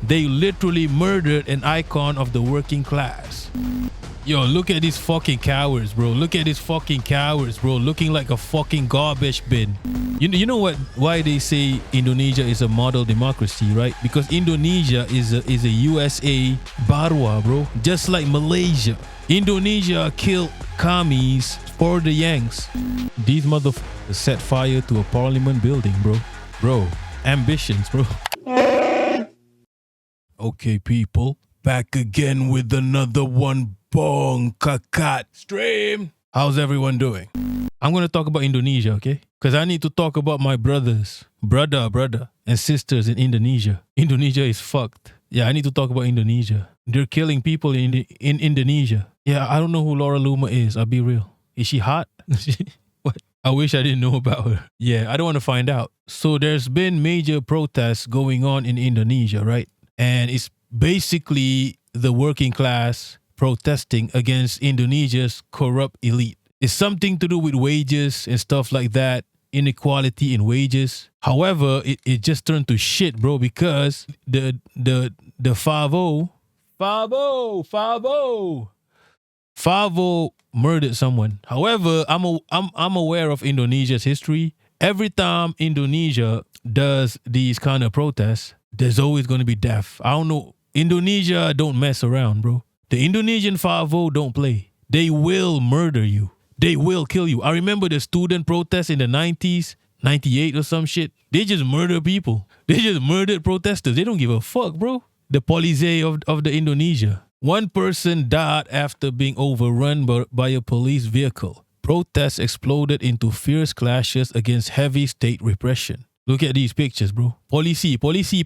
They literally murdered an icon of the working class. Yo, look at these fucking cowards, bro. Look at these fucking cowards, bro. Looking like a fucking garbage bin. You know what? Why they say Indonesia is a model democracy, right? Because Indonesia is a USA Barwa, bro. Just like Malaysia. Indonesia killed commies for the Yanks. These motherfuckers set fire to a parliament building, bro. Bro, ambitions, bro. Okay, people. Back again with another one. Bong Kakat stream. How's everyone doing? I'm going to talk about Indonesia, okay? Because I need to talk about my brothers, brother, and sisters in Indonesia. Indonesia is fucked. Yeah, I need to talk about Indonesia. They're killing people in Indonesia. Yeah, I don't know who Laura Luma is. I'll be real. Is she hot? What? I wish I didn't know about her. Yeah, I don't want to find out. So there's been major protests going on in Indonesia, right? And it's basically the working class protesting against Indonesia's corrupt elite. It's something to do with wages and stuff like that, inequality in wages. However, it just turned to shit, bro, because the Favo murdered someone. However, I'm aware of Indonesia's history. Every time Indonesia does these kind of protests, there's always going to be death. I don't know. Indonesia don't mess around, bro. The Indonesian Favo don't play. They will murder you. They will kill you. I remember the student protests in the 90s, 98 or some shit. They just murder people. They just murdered protesters. They don't give a fuck, bro. The police of the Indonesia. One person died after being overrun by a police vehicle. Protests exploded into fierce clashes against heavy state repression. Look at these pictures, bro. Polisi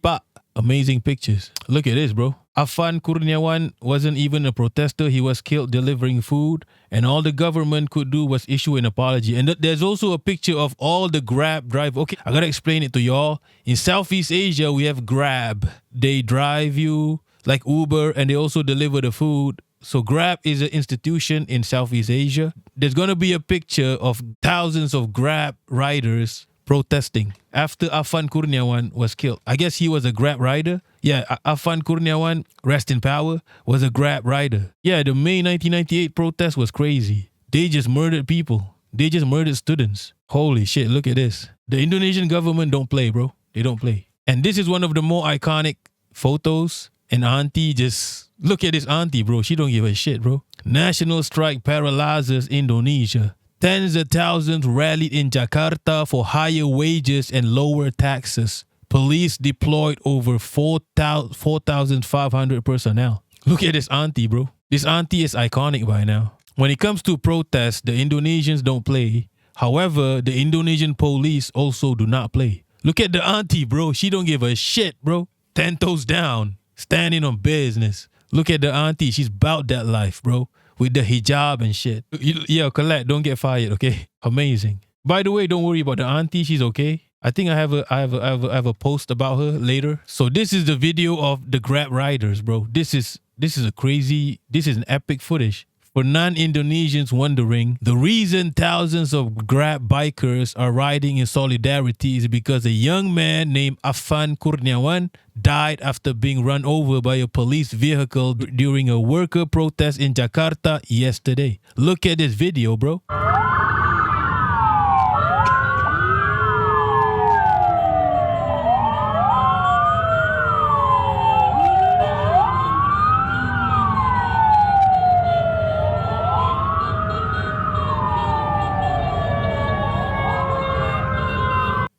pak. Amazing pictures. Look at this, bro. Afan Kurniawan wasn't even a protester. He was killed delivering food. And all the government could do was issue an apology. And there's also a picture of all the Grab drive. Okay, I gotta explain it to y'all. In Southeast Asia, we have Grab. They drive you like Uber and they also deliver the food. So Grab is an institution in Southeast Asia. There's gonna be a picture of thousands of Grab riders protesting after Afan Kurniawan was killed. I guess he was a Grab rider. Yeah, Afan Kurniawan, rest in power, was a Grab rider. Yeah, the May 1998 protest was crazy. They just murdered people. They just murdered students. Holy shit, look at this. The Indonesian government don't play, bro. They don't play. And this is one of the more iconic photos. And auntie just, look at this auntie, bro. She don't give a shit, bro. National strike paralyzes Indonesia. Tens of thousands rallied in Jakarta for higher wages and lower taxes. Police deployed over 4,500 personnel. Look at this auntie, bro. This auntie is iconic by now. When it comes to protests, the Indonesians don't play. However, the Indonesian police also do not play. Look at the auntie, bro. She don't give a shit, bro. 10 toes down, standing on business. Look at the auntie. She's about that life, bro. With the hijab and shit. Yeah, Colette, don't get fired, okay? Amazing. By the way, don't worry about the auntie. She's okay. I think I have a post about her later. So this is the video of the Grab riders, bro. This is an epic footage. For non-Indonesians wondering, the reason thousands of Grab bikers are riding in solidarity is because a young man named Afan Kurniawan died after being run over by a police vehicle during a worker protest in Jakarta yesterday. Look at this video, bro.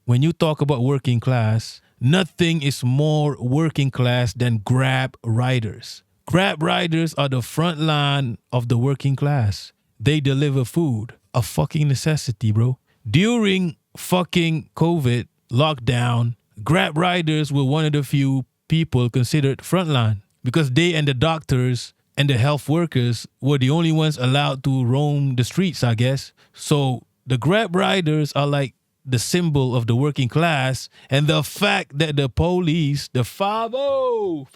When you talk about working class, nothing is more working class than Grab riders. Grab riders are the front line of the working class. They deliver food, a fucking necessity, bro. During fucking COVID lockdown, Grab riders were one of the few people considered frontline because they and the doctors and the health workers were the only ones allowed to roam the streets, I guess. So the Grab riders are like the symbol of the working class, and the fact that the police, the Favo,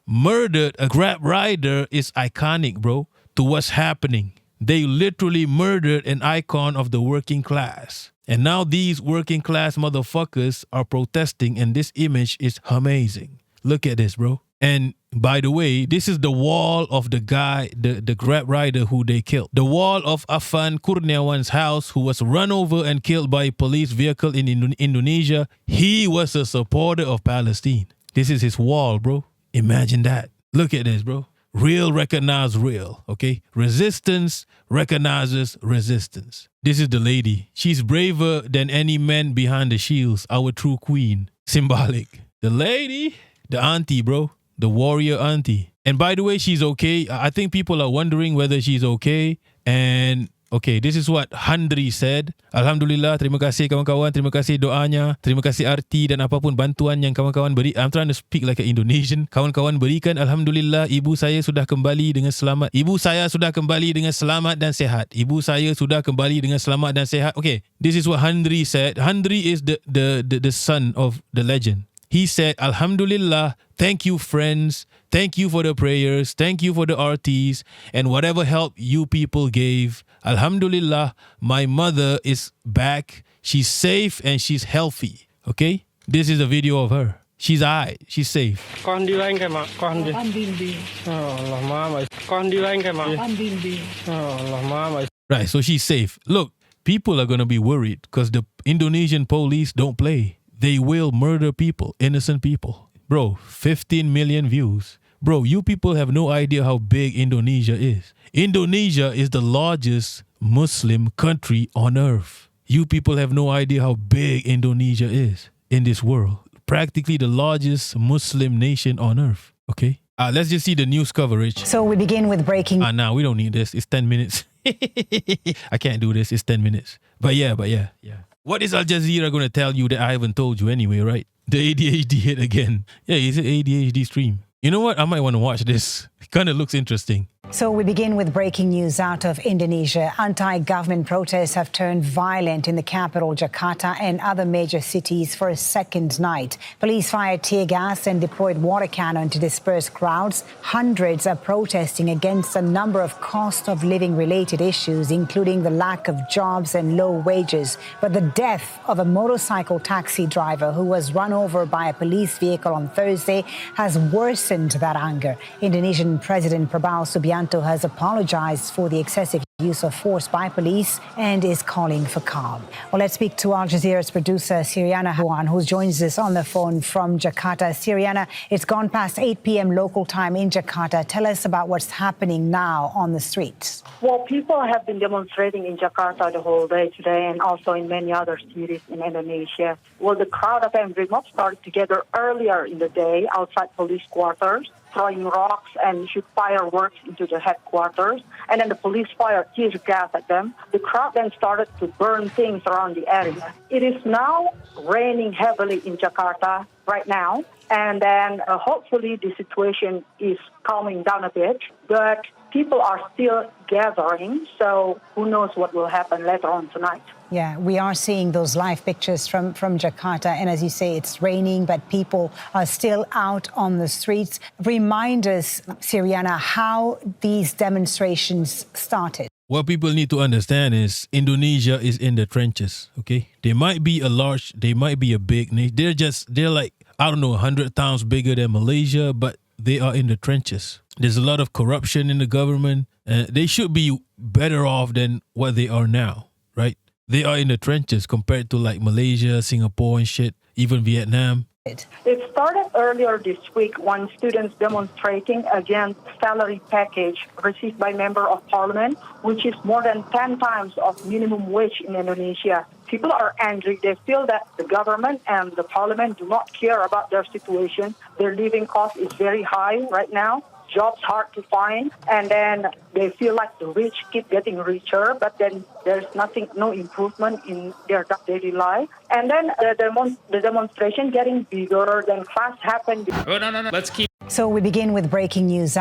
murdered a Grab rider is iconic, bro, to what's happening. They literally murdered an icon of the working class. And now these working class motherfuckers are protesting, and this image is amazing. Look at this, bro. And by the way, this is the wall of the guy, the Grab rider who they killed. The wall of Afan Kurniawan's house, who was run over and killed by a police vehicle in Indonesia. He was a supporter of Palestine. This is his wall, bro. Imagine that. Look at this, bro. Real recognize real, okay? Resistance recognizes resistance. This is the lady. She's braver than any man behind the shields, our true queen. Symbolic. The lady, the auntie, bro. The warrior auntie. And by the way, she's okay. I think people are wondering whether she's okay. And okay, this is what Handri said. Alhamdulillah, terima kasih kawan-kawan. Terima kasih doanya. Terima kasih arti dan apapun bantuan yang kawan-kawan beri. I'm trying to speak like an Indonesian. Kawan-kawan berikan. Alhamdulillah, ibu saya sudah kembali dengan selamat. Ibu saya sudah kembali dengan selamat dan sehat. Ibu saya sudah kembali dengan selamat dan sehat. Okay, this is what Handri said. Handri is the son of the legend. He said, Alhamdulillah, thank you, friends. Thank you for the prayers. Thank you for the RTs and whatever help you people gave. Alhamdulillah, my mother is back. She's safe and she's healthy. Okay? This is a video of her. She's alright. She's safe. Right, so she's safe. Look, people are going to be worried because the Indonesian police don't play. They will murder people, innocent people. Bro, 15 million views. Bro, you people have no idea how big Indonesia is. Indonesia is the largest Muslim country on earth. You people have no idea how big Indonesia is in this world. Practically the largest Muslim nation on earth. Okay? Let's just see the news coverage. So we begin with breaking. Nah, we don't need this. It's 10 minutes. I can't do this. It's 10 minutes. But yeah. What is Al Jazeera going to tell you that I haven't told you anyway, right? The ADHD hit again. Yeah, it's an ADHD stream. You know what? I might want to watch this. It kind of looks interesting. So we begin with breaking news out of Indonesia. Anti-government protests have turned violent in the capital, Jakarta, and other major cities for a second night. Police fired tear gas and deployed water cannon to disperse crowds. Hundreds are protesting against a number of cost of living related issues, including the lack of jobs and low wages. But the death of a motorcycle taxi driver who was run over by a police vehicle on Thursday has worsened that anger. Indonesian President Prabowo Subianto has apologized for the excessive use of force by police and is calling for calm. Well, let's speak to Al Jazeera's producer, Siriana Hawan, who joins us on the phone from Jakarta. Siriana, it's gone past 8 p.m. local time in Jakarta. Tell us about what's happening now on the streets. Well, people have been demonstrating in Jakarta the whole day today and also in many other cities in Indonesia. Well, the crowd of angry mobs started together earlier in the day outside police quarters, throwing rocks and shoot fireworks into the headquarters. And then the police fired tear gas at them. The crowd then started to burn things around the area. It is now raining heavily in Jakarta right now. And then hopefully the situation is calming down a bit. But people are still gathering, so who knows what will happen later on tonight. Yeah, we are seeing those live pictures from Jakarta. And as you say, it's raining, but people are still out on the streets. Remind us, Siriana, how these demonstrations started. What people need to understand is Indonesia is in the trenches, okay? They might be they might be a big nation. They're like, I don't know, 100 times bigger than Malaysia, but they are in the trenches. There's a lot of corruption in the government. They should be better off than what they are now, right? They are in the trenches compared to like Malaysia, Singapore and shit, even Vietnam. It started earlier this week when students demonstrating against salary package received by member of parliament, which is more than 10 times of minimum wage in Indonesia. People are angry. They feel that the government and the parliament do not care about their situation. Their living cost is very high right now. Jobs hard to find, and then they feel like the rich keep getting richer, but then there's no improvement in their daily life. And then the demonstration getting bigger, then class happened. Oh, no, let's keep. So we begin with breaking news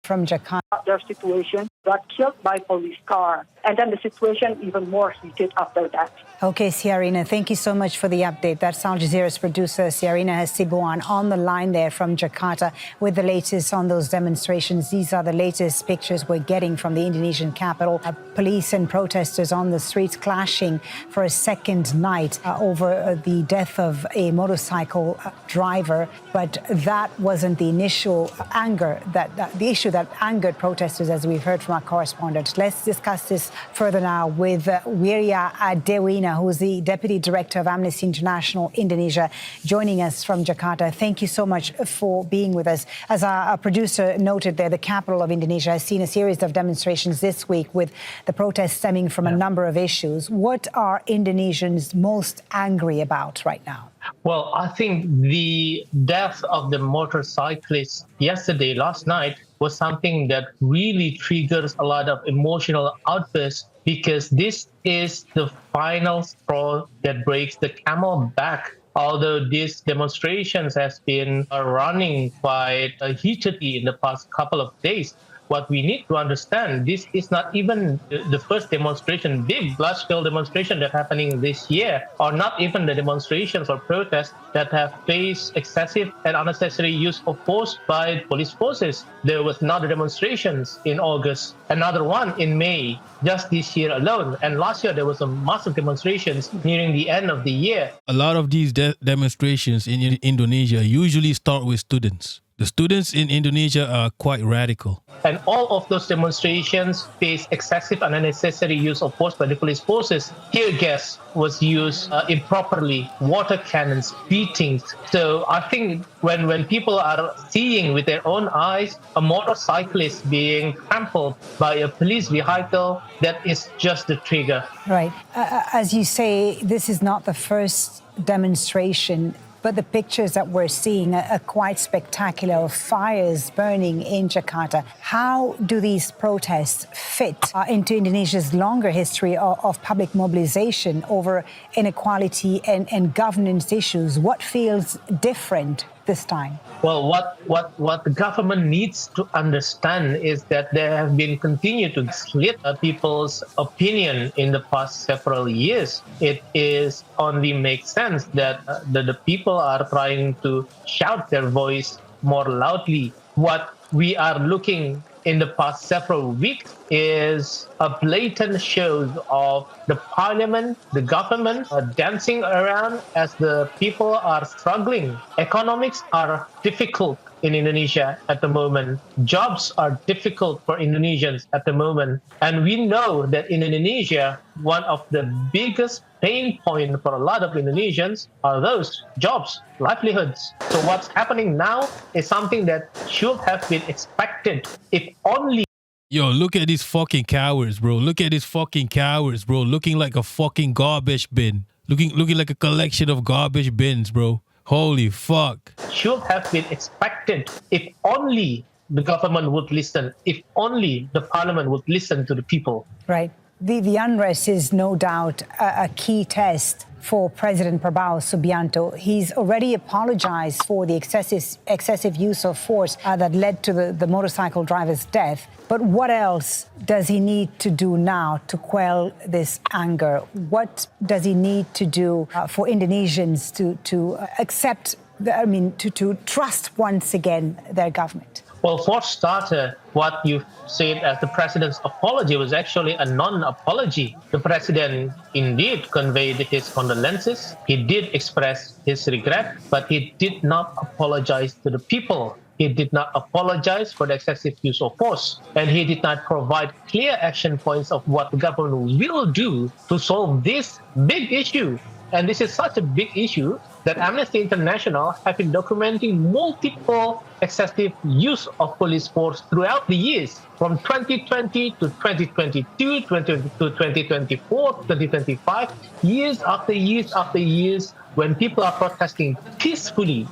from Jakarta. Their situation got killed by police car, and then the situation even more heated after that. Okay, Siarina, thank you so much for the update. That's Al Jazeera's producer, Siarina Hasibuan, on the line there from Jakarta with the latest on those demonstrations. These are the latest pictures we're getting from the Indonesian capital. Police and protesters on the streets clashing for a second night over the death of a motorcycle driver. But that wasn't the initial anger, the issue that angered protesters, as we've heard from our correspondent. Let's discuss this further now with Wirya Adewina, who is the Deputy Director of Amnesty International Indonesia, joining us from Jakarta. Thank you so much for being with us. As our producer noted there, the capital of Indonesia has seen a series of demonstrations this week with the protests stemming from a number of issues. What are Indonesians most angry about right now? Well, I think the death of the motorcyclist last night, was something that really triggers a lot of emotional outbursts, because this is the final straw that breaks the camel back. Although these demonstrations has been running quite heatedly in the past couple of days, what we need to understand, this is not even the first demonstration, big large-scale demonstration that's happening this year, or not even the demonstrations or protests that have faced excessive and unnecessary use of force by police forces. There was another demonstrations in August, another one in May, just this year alone. And last year, there was a massive demonstrations nearing the end of the year. A lot of these demonstrations in Indonesia usually start with students. The students in Indonesia are quite radical. And all of those demonstrations face excessive and unnecessary use of force by the police forces. Tear gas was used improperly, water cannons, beatings. So I think when people are seeing with their own eyes a motorcyclist being trampled by a police vehicle, that is just the trigger. Right. As you say, this is not the first demonstration, but the pictures that we're seeing are quite spectacular, of fires burning in Jakarta. How do these protests fit into Indonesia's longer history of public mobilization over inequality and governance issues? What feels different this time? Well, what the government needs to understand is that they have been continued to split people's opinion in the past several years. It is only makes sense that the people are trying to shout their voice more loudly. What we are looking in the past several weeks is a blatant show of the parliament, the government dancing around as the people are struggling. Economics are difficult in Indonesia at the moment. Jobs are difficult for Indonesians at the moment. And we know that in Indonesia, one of the biggest pain points for a lot of Indonesians are those jobs, livelihoods. So what's happening now is something that should have been expected, if only. Yo, look at these fucking cowards, bro. Look at these fucking cowards, bro. Looking like a fucking garbage bin. Looking like a collection of garbage bins, bro. Holy fuck. Should have been expected, if only the government would listen, if only the parliament would listen to the people. Right. The unrest is no doubt a key test for President Prabowo Subianto. He's already apologized for the excessive use of force that led to the motorcycle driver's death. But what else does he need to do now to quell this anger? What does he need to do for Indonesians to accept, to trust once again their government? Well, for starter, what you said as the president's apology was actually a non-apology. The president indeed conveyed his condolences. He did express his regret, but he did not apologize to the people. He did not apologize for the excessive use of force. And he did not provide clear action points of what the government will do to solve this big issue. And this is such a big issue that Amnesty International have been documenting multiple excessive use of police force throughout the years, from 2020 to 2022, 2022 to 2024, 2025, years after years after years, when people are protesting peacefully,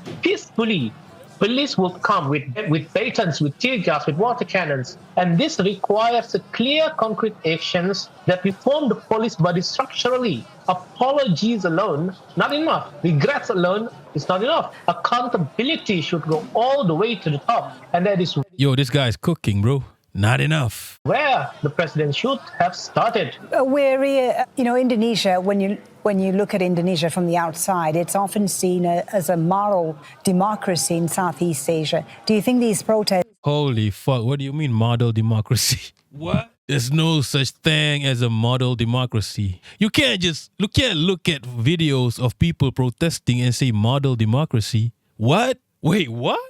police will come with batons, with tear gas, with water cannons. And this requires a clear, concrete actions that reform the police body structurally. Apologies alone, not enough. Regrets alone is not enough. Accountability should go all the way to the top. And that is... Yo, this guy's cooking, bro. Not enough. where the president should have started. Indonesia, when you look at Indonesia from the outside, it's often seen as a moral democracy in Southeast Asia. Do you think these protests... Holy fuck, what do you mean model democracy? What? There's no such thing as a model democracy. You can't look at videos of people protesting and say model democracy. What? Wait, what?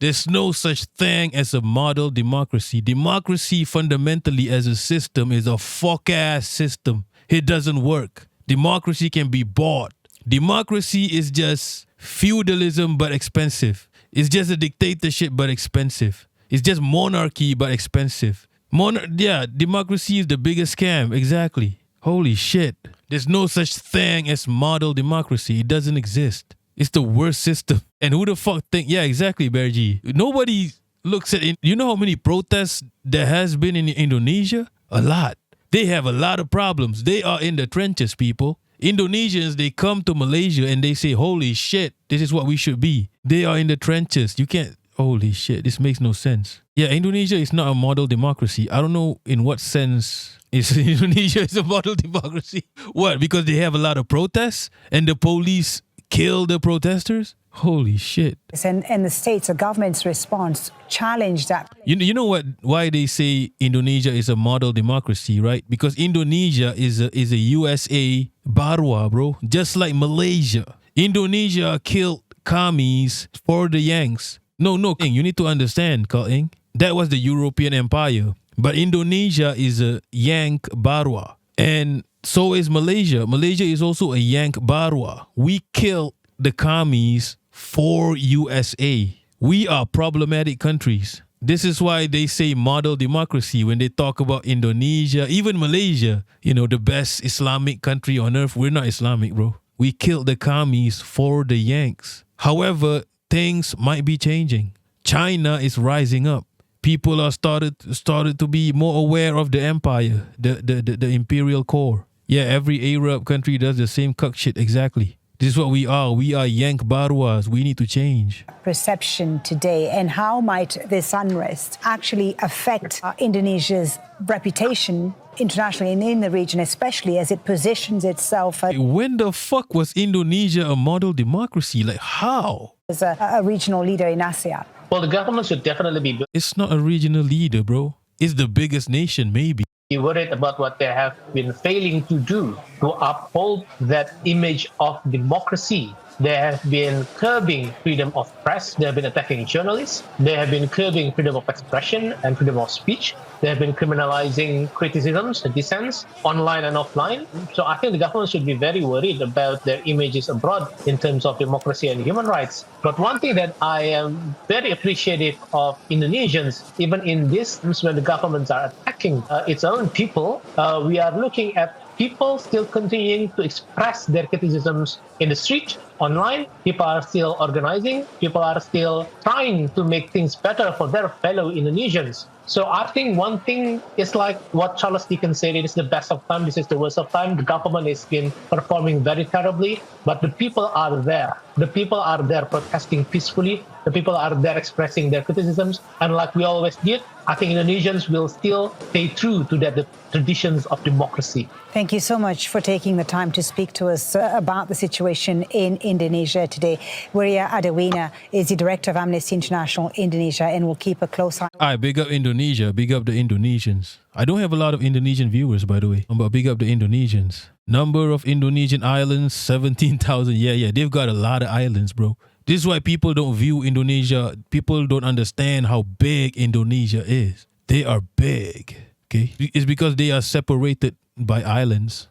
There's no such thing as a model democracy. Democracy fundamentally as a system is a fuck-ass system. It doesn't work. Democracy can be bought. Democracy is just feudalism but expensive. It's just a dictatorship but expensive. It's just monarchy but expensive. Democracy is the biggest scam. Exactly. Holy shit. There's no such thing as model democracy. It doesn't exist. It's the worst system. And who the fuck think... Yeah, exactly, Bergie. Nobody looks at... You know how many protests there has been in Indonesia? A lot. They have a lot of problems. They are in the trenches, people. Indonesians, they come to Malaysia and they say, holy shit, this is what we should be. They are in the trenches. You can't... Holy shit, this makes no sense. Yeah, Indonesia is not a model democracy. I don't know in what sense Indonesia is a model democracy. What? Because they have a lot of protests and the police kill the protesters? Holy shit. And the states, the government's response challenged that. You know why they say Indonesia is a model democracy, right? Because Indonesia is a USA Barwa, bro. Just like Malaysia. Indonesia killed commies for the Yanks. No, you need to understand, Kaing. That was the European Empire. But Indonesia is a Yank Barwa. And so is Malaysia. Malaysia is also a Yank Barwa. We killed the commies for USA. We are problematic countries. This is why they say model democracy when they talk about Indonesia, even Malaysia, the best Islamic country on earth. We're not Islamic, bro. We killed the commies for the Yanks. However, things might be changing. China is rising up. People are started to be more aware of the empire, the imperial core. Yeah, every Arab country does the same cuck shit, exactly. This is what we are. We are Yank Barwas. We need to change. Perception today, and how might this unrest actually affect Indonesia's reputation internationally and in the region, especially as it positions itself when the fuck was Indonesia a model democracy? Like, how? As a regional leader in ASEAN? Well, the government should definitely be It's not a regional leader, bro. It's the biggest nation, maybe. worried about what they have been failing to do to uphold that image of democracy. They have been curbing freedom of press. They have been attacking journalists. They have been curbing freedom of expression and freedom of speech. They have been criminalizing criticisms and dissents online and offline. So I think the government should be very worried about their images abroad in terms of democracy and human rights. But one thing that I am very appreciative of Indonesians, even in this, when the governments are attacking its own people, we are looking at people still continuing to express their criticisms in the street, online. People are still organizing. People are still trying to make things better for their fellow Indonesians. So I think one thing is like what Charles Dickens said, it is the best of time, this is the worst of time. The government has been performing very terribly, but the people are there. The people are there protesting peacefully. The people are there expressing their criticisms. And like we always did, I think Indonesians will still stay true to the traditions of democracy. Thank you so much for taking the time to speak to us about the situation in Indonesia today. Wiria Adewina is the director of Amnesty International Indonesia, and will keep a close eye. I big up Indonesia, big up the Indonesians. I don't have a lot of Indonesian viewers, by the way, but big up the Indonesians. Number of Indonesian islands, 17,000. Yeah, they've got a lot of islands, bro. This is why people don't view Indonesia. People don't understand how big Indonesia is. They are big, okay? It's because they are separated by islands.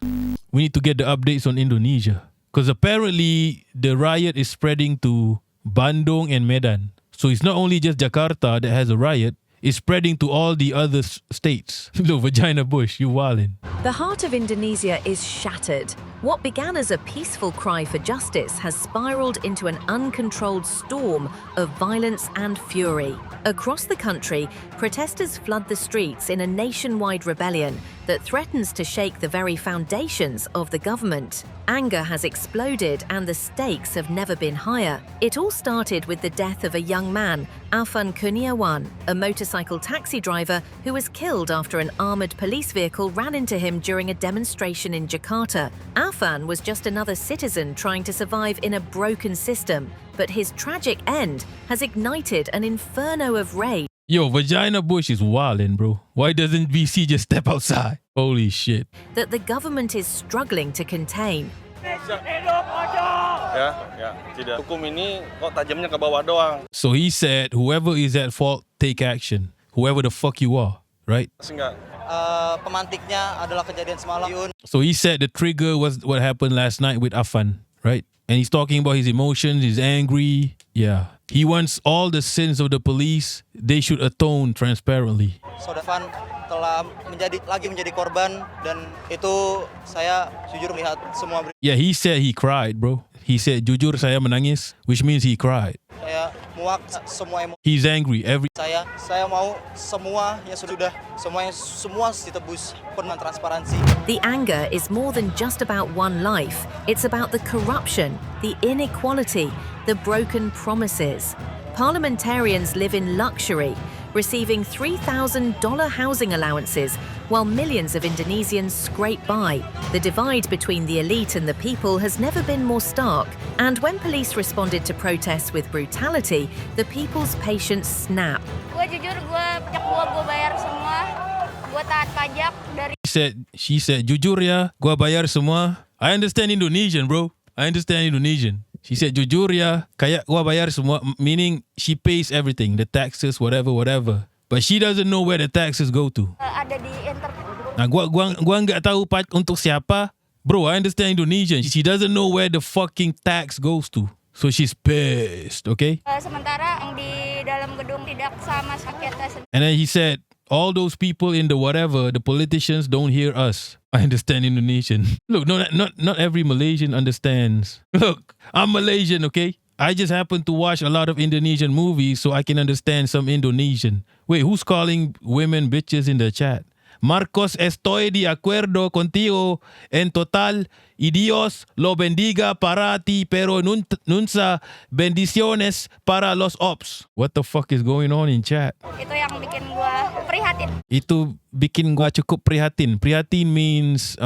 We need to get the updates on Indonesia. Because apparently the riot is spreading to Bandung and Medan. So it's not only just Jakarta that has a riot, it's spreading to all the other states. Look, Vagina Bush, you wildin'. The heart of Indonesia is shattered. What began as a peaceful cry for justice has spiraled into an uncontrolled storm of violence and fury. Across the country, protesters flood the streets in a nationwide rebellion that threatens to shake the very foundations of the government. Anger has exploded and the stakes have never been higher. It all started with the death of a young man, Afan Kurniawan, a motorcycle taxi driver who was killed after an armored police vehicle ran into him during a demonstration in Jakarta. Afan was just another citizen trying to survive in a broken system, but his tragic end has ignited an inferno of rage. Yo, Vagina Bush is wildin', bro. Why doesn't VC just step outside? Holy shit. That the government is struggling to contain. Tidak. Hukum ini kok tajamnya ke bawah doang. So he said, whoever is at fault, take action. Whoever the fuck you are, right? Enggak. Pemantiknya adalah kejadian semalam. So he said the trigger was what happened last night with Afan, right? And he's talking about his emotions, he's angry. Yeah. He wants all the sins of the police, they should atone transparently. Saudara Van telah menjadi korban dan itu saya jujur melihat semua. Yeah, he said he cried, bro. He said jujur saya menangis, which means he cried. Saya muak semua emosi. He's angry every. Saya mau semua ditebus penuh transparansi. The anger is more than just about one life. It's about the corruption, the inequality, the broken promises. Parliamentarians live in luxury, receiving $3,000 housing allowances, while millions of Indonesians scrape by. The divide between the elite and the people has never been more stark, and when police responded to protests with brutality, the people's patience snapped. Gue bayar semua, gue taat pajak dari. She said, jujur ya, gua bayar semua. I understand Indonesian, bro. I understand Indonesian. She said, jujur ya, kayak gua bayar semua, meaning she pays everything, the taxes, whatever. But she doesn't know where the taxes go to. Ada di Nah, gua nggak tahu untuk siapa. Bro, I understand Indonesian. She doesn't know where the fucking tax goes to. So she's pissed, okay? Sementara yang di dalam gedung tidak sama sakitnya. And then he said, all those people in the whatever, the politicians don't hear us. I understand Indonesian. Look, not every Malaysian understands. Look, I'm Malaysian, okay? I just happen to watch a lot of Indonesian movies so I can understand some Indonesian. Wait, who's calling women bitches in the chat? Marcos, estoy de acuerdo contigo en total y Dios lo bendiga para ti, pero nunca bendiciones para los ops. What the fuck is going on in chat? Itu yang bikin gua prihatin. Itu bikin gua cukup prihatin. Prihatin means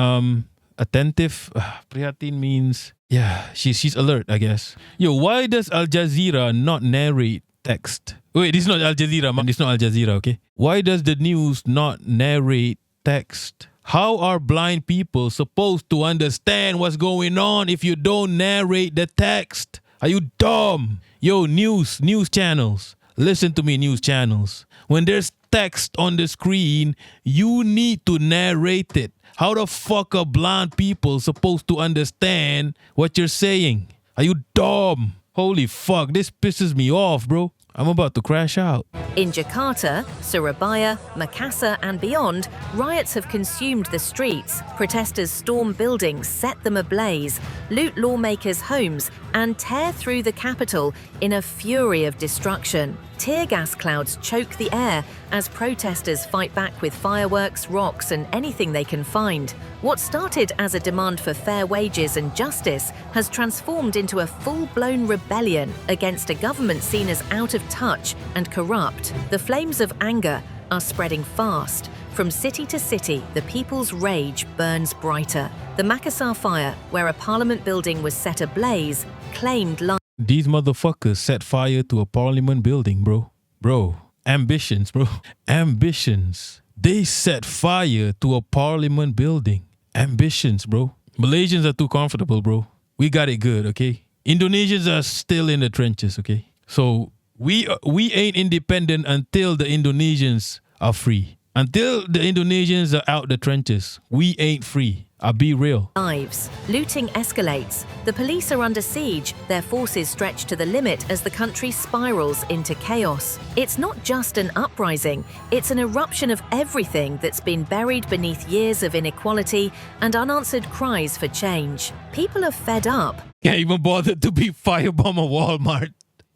attentive. Prihatin means, yeah, she's alert, I guess. Yo, why does Al Jazeera not narrate text? Wait, this is not Al Jazeera, man. This is not Al Jazeera, okay? Why does the news not narrate text? How are blind people supposed to understand what's going on if you don't narrate the text? Are you dumb? Yo, news channels. Listen to me, news channels. When there's text on the screen, you need to narrate it. How the fuck are blind people supposed to understand what you're saying? Are you dumb? Holy fuck, this pisses me off, bro. I'm about to crash out. In Jakarta, Surabaya, Makassar and beyond, riots have consumed the streets. Protesters storm buildings, set them ablaze, loot lawmakers' homes and tear through the capital in a fury of destruction. Tear gas clouds choke the air as protesters fight back with fireworks, rocks and anything they can find. What started as a demand for fair wages and justice has transformed into a full-blown rebellion against a government seen as out of touch and corrupt. The flames of anger are spreading fast. From city to city, the people's rage burns brighter. The Makassar fire, where a parliament building was set ablaze, claimed life. These motherfuckers set fire to a parliament building, bro. Bro, ambitions, bro. Ambitions. They set fire to a parliament building. Ambitions, bro. Malaysians are too comfortable, bro. We got it good, okay? Indonesians are still in the trenches, okay? So we ain't independent until the Indonesians are free. Until the Indonesians are out the trenches, we ain't free. I'll be real. Lives. Looting escalates. The police are under siege, their forces stretched to the limit as the country spirals into chaos. It's not just an uprising, it's an eruption of everything that's been buried beneath years of inequality and unanswered cries for change. People are fed up. Can't even bother to be firebomb a Walmart.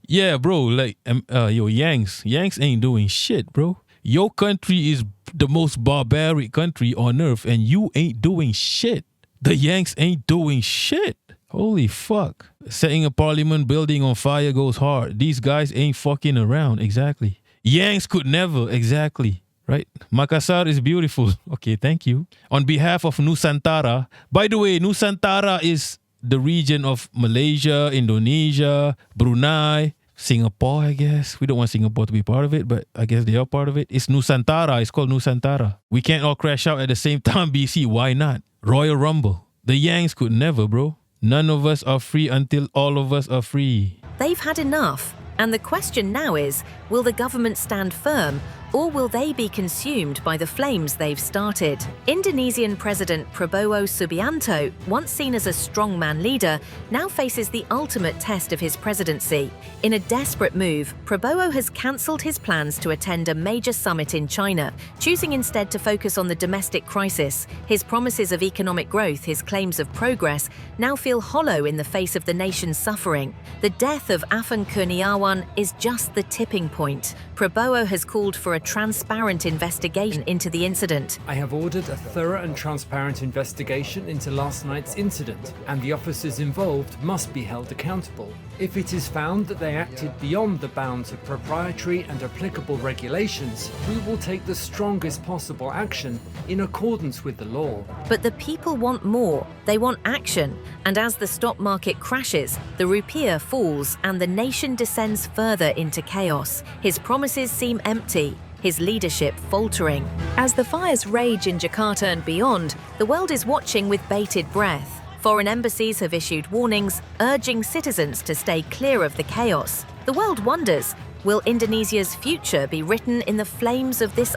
Yeah, bro. Like, yo, Yanks ain't doing shit, bro. Your country is the most barbaric country on earth, and you ain't doing shit. The Yanks ain't doing shit. Holy fuck. Setting a parliament building on fire goes hard. These guys ain't fucking around. Exactly. Yanks could never. Exactly. Right? Makassar is beautiful. Okay, thank you. On behalf of Nusantara. By the way, Nusantara is the region of Malaysia, Indonesia, Brunei, Singapore, I guess. We don't want Singapore to be part of it, but I guess they are part of it. It's Nusantara. It's called Nusantara. We can't all crash out at the same time, BC. Why not? Royal Rumble. The Yanks could never, bro. None of us are free until all of us are free. They've had enough. And the question now is, will the government stand firm, or will they be consumed by the flames they've started? Indonesian President Prabowo Subianto, once seen as a strongman leader, now faces the ultimate test of his presidency. In a desperate move, Prabowo has cancelled his plans to attend a major summit in China, choosing instead to focus on the domestic crisis. His promises of economic growth, his claims of progress, now feel hollow in the face of the nation's suffering. The death of Afan Kurniawan is just the tipping point. Prabowo has called for a transparent investigation into the incident. I have ordered a thorough and transparent investigation into last night's incident, and the officers involved must be held accountable. If it is found that they acted beyond the bounds of proprietary and applicable regulations, we will take the strongest possible action in accordance with the law. But the people want more. They want action. And as the stock market crashes, the rupiah falls and the nation descends further into chaos. His promises seem empty, his leadership faltering. As the fires rage in Jakarta and beyond, the world is watching with bated breath. Foreign embassies have issued warnings, urging citizens to stay clear of the chaos. The world wonders, will Indonesia's future be written in the flames of this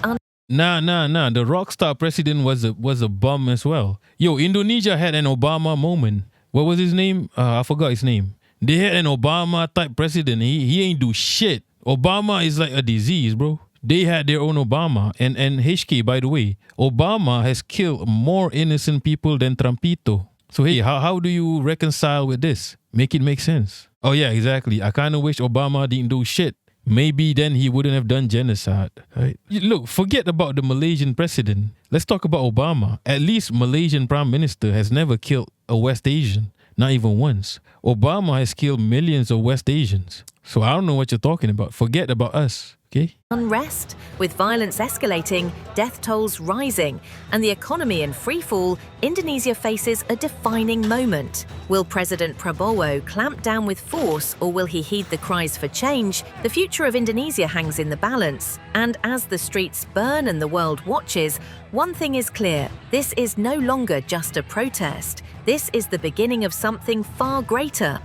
Nah. The rockstar president was a bum as well. Yo, Indonesia had an Obama moment. What was his name? I forgot his name. They had an Obama type president. He ain't do shit. Obama is like a disease, bro. They had their own Obama. And HK, by the way, Obama has killed more innocent people than Trumpito. So hey, how do you reconcile with this? Make it make sense. Oh yeah, exactly. I kind of wish Obama didn't do shit. Maybe then he wouldn't have done genocide. Right? Look, forget about the Malaysian president. Let's talk about Obama. At least Malaysian prime minister has never killed a West Asian. Not even once. Obama has killed millions of West Asians. So I don't know what you're talking about. Forget about us. Okay? unrest, with violence escalating, death tolls rising, and the economy in freefall, Indonesia faces a defining moment. Will President Prabowo clamp down with force, or will he heed the cries for change? The future of Indonesia hangs in the balance. And as the streets burn and the world watches, one thing is clear: this is no longer just a protest. This is the beginning of something far greater.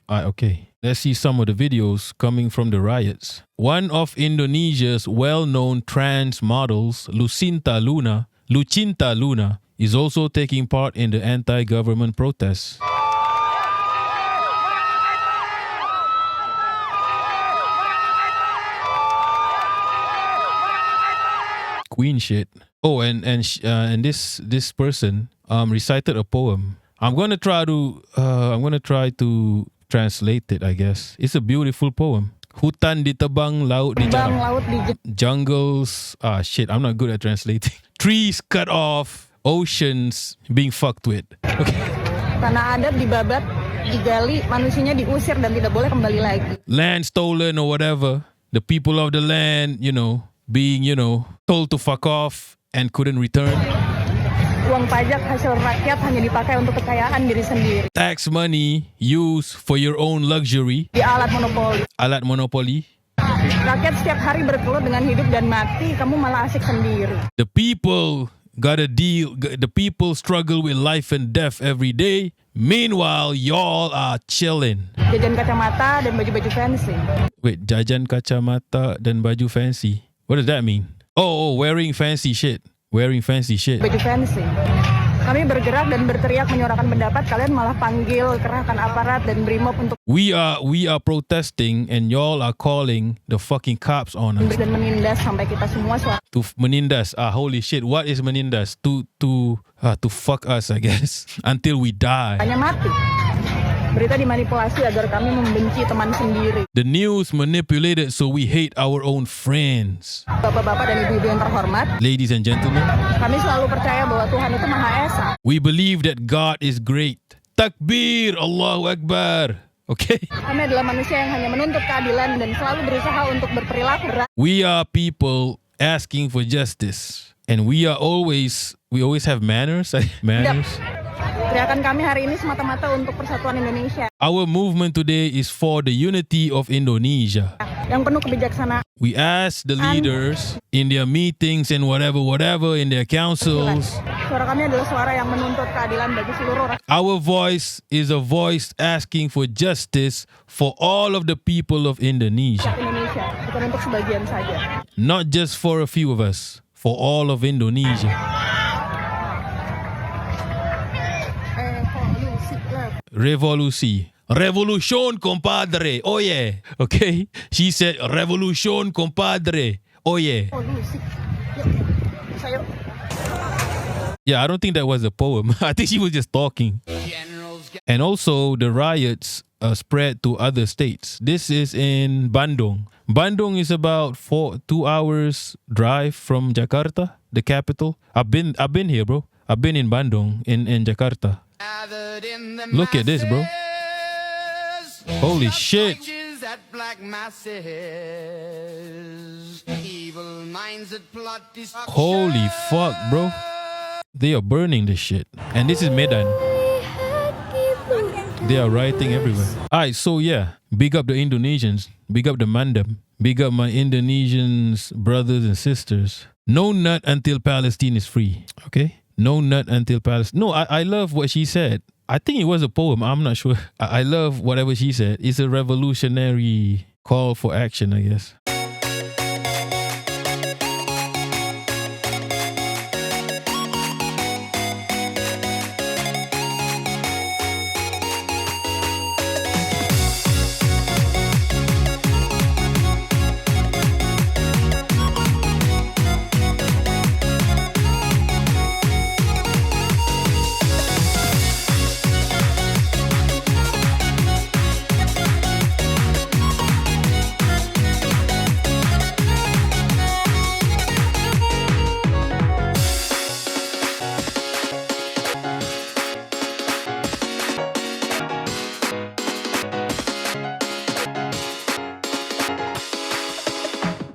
Okay. Let's see some of the videos coming from the riots. One of Indonesia's well-known trans models, Lucinta Luna, is also taking part in the anti-government protests. Queen shit. Oh, and this person recited a poem. I'm gonna try to translate it, I guess. It's a beautiful poem. Hutan ditebang, laut dijarah. Jungles, I'm not good at translating. Trees cut off, oceans being fucked with. Okay. Tanah adat dibabat, digali, manusianya diusir dan tidak boleh kembali lagi. Land stolen or whatever. The people of the land, being, told to fuck off and couldn't return. Uang pajak hasil rakyat hanya dipakai untuk kekayaan diri sendiri. Tax money used for your own luxury. Di alat monopoli. Alat monopoli. Rakyat setiap hari berkeluh dengan hidup dan mati, kamu malah asik sendiri. The people gotta deal. The people struggle with life and death every day. Meanwhile, y'all are chilling. Jajan kacamata dan baju-baju fancy. Wait, jajan kacamata dan baju fancy. What does that mean? Oh, wearing fancy shit. Wearing fancy shit. Baju fancy. Kami bergerak dan berteriak menyuarakan pendapat, kalian malah panggil kerahkan aparat dan brimob untuk We are protesting and y'all are calling the fucking cops on us. Dan menindas sampai kita semua To menindas. Holy shit. What is menindas? To fuck us, I guess. Until we die. hanya mati. Berita dimanipulasi agar kami membenci teman sendiri. The news manipulated so we hate our own friends. Bapak-bapak dan ibu-ibu yang terhormat, Ladies and gentlemen, kami selalu percaya bahwa Tuhan itu Maha Esa. we believe that God is great. Takbir, Allahu Akbar. Okay? Kami adalah manusia yang hanya menuntut keadilan dan selalu berusaha untuk berperilaku berat. We are people asking for justice. And we always have manners. Manners. Teriakan kami hari ini semata-mata untuk persatuan Indonesia Our movement today is for the unity of Indonesia. yang penuh kebijaksanaan. We ask the leaders in their meetings and whatever, in their councils. Suara kami adalah suara yang menuntut keadilan bagi seluruh rakyat Our voice is a voice asking for justice for all of the people of Indonesia. Indonesia, bukan untuk sebagian saja. Not just for a few of us, for all of Indonesia. Revolusi. Revolution, compadre. Oh yeah. Okay? She said, revolution, compadre. Oh yeah. Yeah, I don't think that was a poem. I think she was just talking. And also, the riots spread to other states. This is in Bandung. Bandung is about 2 hours drive from Jakarta, the capital. I've been here, bro. I've been in Bandung, in Jakarta. Look at this, bro. Holy shit. Holy fuck, bro. They are burning this shit. And this is Medan. They are rioting everywhere. Alright, so yeah. Big up the Indonesians. Big up the Mandem. Big up my Indonesians brothers and sisters. No nut until Palestine is free. Okay? No nut until Palestine. No, I love what she said. I think it was a poem. I'm not sure. I love whatever she said. It's a revolutionary call for action, I guess.